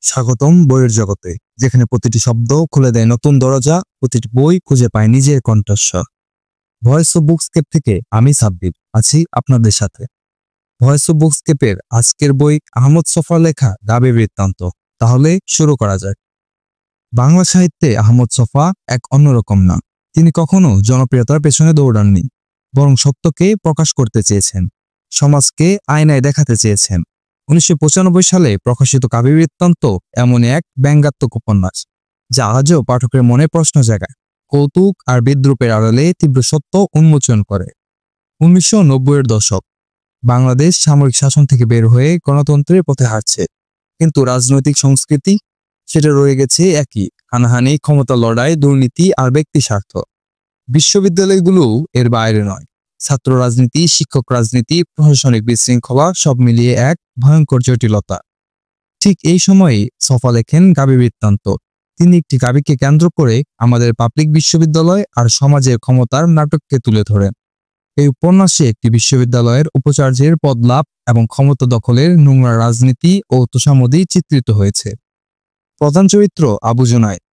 স্বাগতম বইয়ের জগতে, যেখানে প্রতিটি শব্দ খুলে দেয় নতুন দরজা, প্রতিটি বই খুঁজে পায় নিজের কণ্ঠস্বর। ভয়েস অফ বুকস্কেপ থেকে আমি সাব্বির আছি আপনাদের সাথে। ভয়েস অফ বুকস্কেপের আজকের বই আহমদ ছফার লেখা গাভী বৃত্তান্ত। তাহলে শুরু করা যাক। বাংলা সাহিত্যে আহমদ ছফা এক অন্যরকম নাম। তিনি কখনো জনপ্রিয়তার পেছনে দৌড়াননি, বরং সত্যকে প্রকাশ করতে চেয়েছেন, সমাজকে আয়নায় দেখাতে চেয়েছেন। 1995 সালে প্রকাশিত গাভী বৃত্তান্ত এমন এক ব্যঙ্গাত্মক উপন্যাস যা আজও পাঠকের মনে প্রশ্ন জাগায়, কৌতুক আর বিদ্রূপের আড়ালে তীব্র সত্য উন্মোচন করে। 1990-এর দশক, বাংলাদেশ সামরিক শাসন থেকে বের হয়ে গণতন্ত্রের পথে হাঁটছে, কিন্তু রাজনৈতিক সংস্কৃতি সেটা রয়ে গেছে একই: হানাহানি, ক্ষমতা লড়াই, দুর্নীতি আর ব্যক্তি স্বার্থ। বিশ্ববিদ্যালয়গুলো এর বাইরে নয়। ছাত্র রাজনীতি, শিক্ষক রাজনীতি, প্রশাসনিক বিশৃঙ্খলা, সব মিলিয়ে এক ভয়ঙ্কর জটিলতা। ঠিক এই সময়ে ছফা লেখেন গাভী বৃত্তান্ত। তিনি একটি গাভীকে কেন্দ্র করে আমাদের পাবলিক বিশ্ববিদ্যালয় আর সমাজের ক্ষমতার নাটককে তুলে ধরেন। এই উপন্যাসে একটি বিশ্ববিদ্যালয়ের উপাচার্যের পদ লাভ এবং ক্ষমতা দখলের নোংরা রাজনীতি ও তোষামোদী চিত্রিত হয়েছে। প্রধান চরিত্র আবু জুনায়েদ,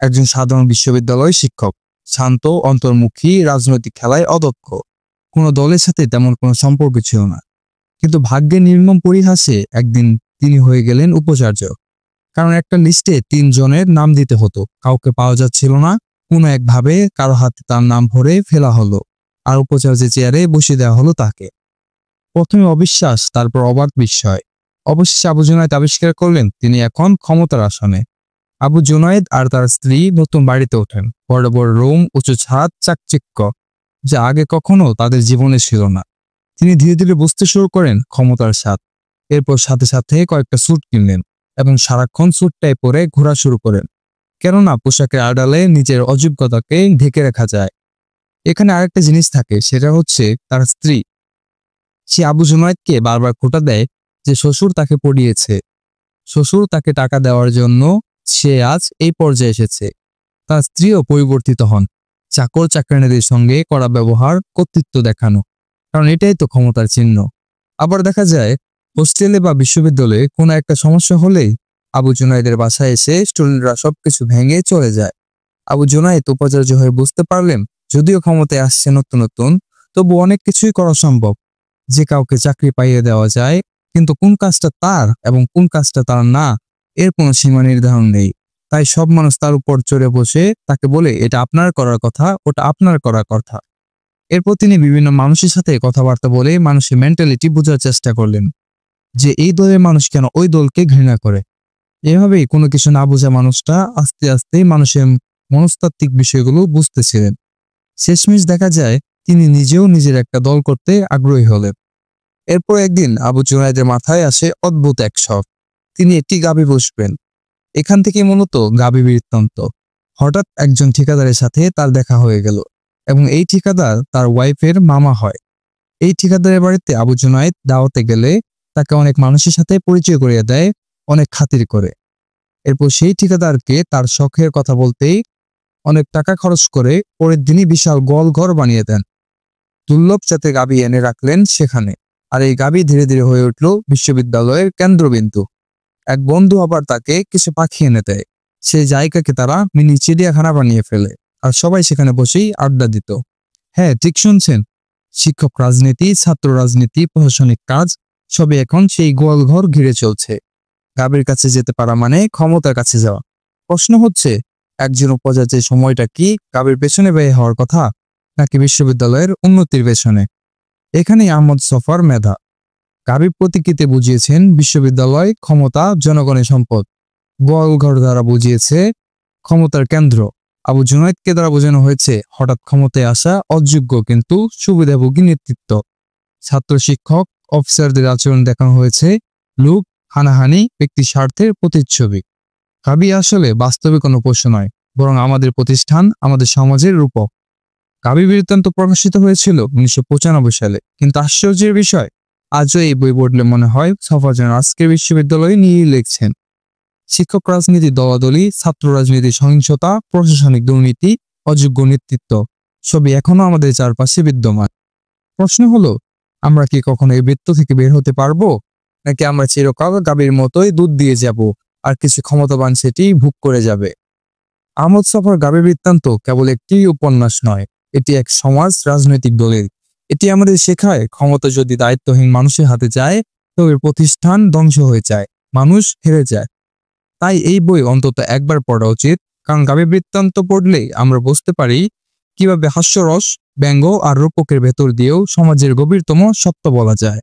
একজন সাধারণ বিশ্ববিদ্যালয় শিক্ষক, শান্ত, অন্তর্মুখী, রাজনৈতিক খেলায় অদক্ষ। কোনো দলের সাথে তেমন কোনো সম্পর্ক ছিল না, কিন্তু ভাগ্যের নির্মম পরিহাসে একদিন তিনি হয়ে গেলেন উপাচার্য। কারণ একটা লিস্টে 3 জনের নাম দিতে হতো, কাউকে পাওয়া যাচ্ছিল না। কোনো একভাবে কারো হাতে তার নাম ভরে ফেলা হলো, আর উপাচার্যের চেয়ারে বসিয়ে দেওয়া হলো তাকে। প্রথমে অবিশ্বাস, তারপর অবাক বিস্ময়। অবশেষে আবু জুনায়েদ আবিষ্কার করলেন তিনি এখন ক্ষমতার আসনে। আবু জুনায়েদ আর তার স্ত্রী নতুন বাড়িতে ওঠেন। বড় বড় রুম, উঁচু ছাদ, চাকচিক্য, যা আগে কখনো তাদের জীবনে ছিল না। তিনি ধীরে ধীরে বুঝতে শুরু করেন ক্ষমতার স্বাদ। এরপর সাথে সাথে কয়েকটা স্যুট কিনলেন এবং সারাক্ষণ স্যুটটাই পরে ঘোরা শুরু করেন, কেননা পোশাকের আড়ালে নিজের অযোগ্যতাকে ঢেকে রাখা যায়। এখানে আরেকটা জিনিস থাকে, সেটা হচ্ছে তার স্ত্রী। সে আবু জুনায়েদকে বারবার খোঁটা দেয় যে শ্বশুর তাকে পড়িয়েছে, শ্বশুর তাকে টাকা দেওয়ার জন্য সে আজ এই পর্যায়ে এসেছে। তার স্ত্রীও পরিবর্তিত হন, চাকর চাকরানীদের সঙ্গে কড়া ব্যবহার, কর্তৃত্ব দেখানো, কারণ এটাই তো ক্ষমতার চিহ্ন। আবার দেখা যায় হোস্টেলে বা বিশ্ববিদ্যালয়ে কোনো একটা সমস্যা হলেই আবু জুনায়েদের বাসায় এসে স্টুডেন্টরা সবকিছু ভেঙে চলে যায়। আবু জুনায়েদ উপাচার্য হয়ে বুঝতে পারলেন, যদিও ক্ষমতায় আসছে নতুন নতুন, তবু অনেক কিছুই করা সম্ভব। যে কাউকে চাকরি পাইয়ে দেওয়া যায়, কিন্তু কোন কাজটা তার এবং কোন কাজটা তার না, এর কোনো সীমা নির্ধারণ নেই। তাই সব মানুষ তার উপর চড়ে বসে তাকে বলে, এটা আপনার করার কথা, ওটা আপনার করার কথা। এরপর তিনি বিভিন্ন মানুষের সাথে কথাবার্তা বলে মানুষের মেন্টালিটি বোঝার চেষ্টা করলেন, যে এই দলের মানুষ কেন ওই দলকে ঘৃণা করে। এভাবেই কোনো কিছু না বোঝা মানুষটা আস্তে আস্তে মানুষের মনস্তাত্ত্বিক বিষয়গুলো বুঝতেছিলেন। শেষমেশ দেখা যায় তিনি নিজেও নিজের একটা দল করতে আগ্রহী হলেন। এরপর একদিন আবু জুনায়েদের মাথায় আসে অদ্ভুত এক শখ, তিনি একটি গাভী পুষবেন। এখান থেকে মূলত গাভী বৃত্তান্ত। হঠাৎ একজন ঠিকাদারের সাথে তার দেখা হয়ে গেল, এবং এই ঠিকাদার তার ওয়াইফের মামা হয়। এই ঠিকাদারের বাড়িতে আবু জুনায়েদ দাওয়াতে গেলে তাকে অনেক মানুষের সাথে পরিচয় করিয়ে দেয়, অনেক খাতির করে। এরপর সেই ঠিকাদারকে তার শখের কথা বলতেই অনেক টাকা খরচ করে পরের দিনই বিশাল গোয়াল ঘর বানিয়ে দেন। দুর্লভ জাতের গাভী এনে রাখলেন সেখানে, আর এই গাভী ধীরে ধীরে হয়ে উঠল বিশ্ববিদ্যালয়ের কেন্দ্রবিন্দু। এক বন্ধু আবার তাকে কিছু পাখি এনে দেয়। সেই জায়গাকে তারা মিনি চিড়িয়াখানা বানিয়ে ফেলে, আর সবাই সেখানে বসেই আড্ডা দিত। হ্যাঁ, ঠিক শুনছেন, শিক্ষক রাজনীতি, ছাত্র রাজনীতি, প্রশাসনিক কাজ, সবই এখন সেই গোয়াল ঘর ঘিরে চলছে। গাভীর কাছে যেতে পারা মানে ক্ষমতার কাছে যাওয়া। প্রশ্ন হচ্ছে, একজন উপাচার্যের সময়টা কি গাভীর পেছনে ব্যয় হওয়ার কথা, নাকি বিশ্ববিদ্যালয়ের উন্নতির পেছনে? এখানেই আহমদ ছফার মেধা। গাভী প্রতীকীতে বুঝিয়েছেন বিশ্ববিদ্যালয় ক্ষমতা, জনগণের সম্পদ। গোয়ালঘর দ্বারা বুঝিয়েছে ক্ষমতার কেন্দ্র। আবু জুনায়েদকে দ্বারা বোঝানো হয়েছে হঠাৎ ক্ষমতায় আসা অযোগ্য কিন্তু সুবিধাভোগী নেতৃত্ব। ছাত্র, শিক্ষক, অফিসারদের আচরণ দেখানো হয়েছে লুট, হানাহানি, ব্যক্তি স্বার্থের প্রতিচ্ছবি। গাভী আসলে বাস্তবে কোনো পশু নয়, বরং আমাদের প্রতিষ্ঠান, আমাদের সমাজের রূপক। গাভী বৃত্তান্ত প্রকাশিত হয়েছিল 1995 সালে, কিন্তু আশ্চর্যের বিষয়, আজও এই বই পড়লে মনে হয় ছফা যেন আজকের বিশ্ববিদ্যালয়ে নিয়েই লিখছেন। শিক্ষক রাজনীতি দলাদলি, ছাত্র রাজনীতি সহিংসতা, প্রশাসনিক দুর্নীতি, অযোগ্য নেতৃত্ব, সবই এখনো আমাদের চারপাশে বিদ্যমান। প্রশ্ন হলো, আমরা কি কখনো এই বৃত্ত থেকে বের হতে পারবো, নাকি আমরা চিরকাল গাভীর মতোই দুধ দিয়ে যাব, আর কিছু ক্ষমতাবান সেটি ভোগ করে যাবে। আহমদ ছফার গাভী বৃত্তান্ত কেবল একটি উপন্যাস নয়, এটি এক সমাজ রাজনৈতিক দলিল। এটি আমাদের শেখায় ক্ষমতা যদি দায়িত্বহীন মানুষের হাতে যায় তবে প্রতিষ্ঠান ধ্বংস হয়ে যায়, মানুষ হেরে যায়। তাই এই বই অন্তত একবার পড়া উচিত, কারণ গাভী বৃত্তান্ত পড়লেই আমরা বুঝতে পারি কিভাবে হাস্যরস, ব্যঙ্গ আর রূপকের ভেতর দিয়েও সমাজের গভীরতম সত্য বলা যায়।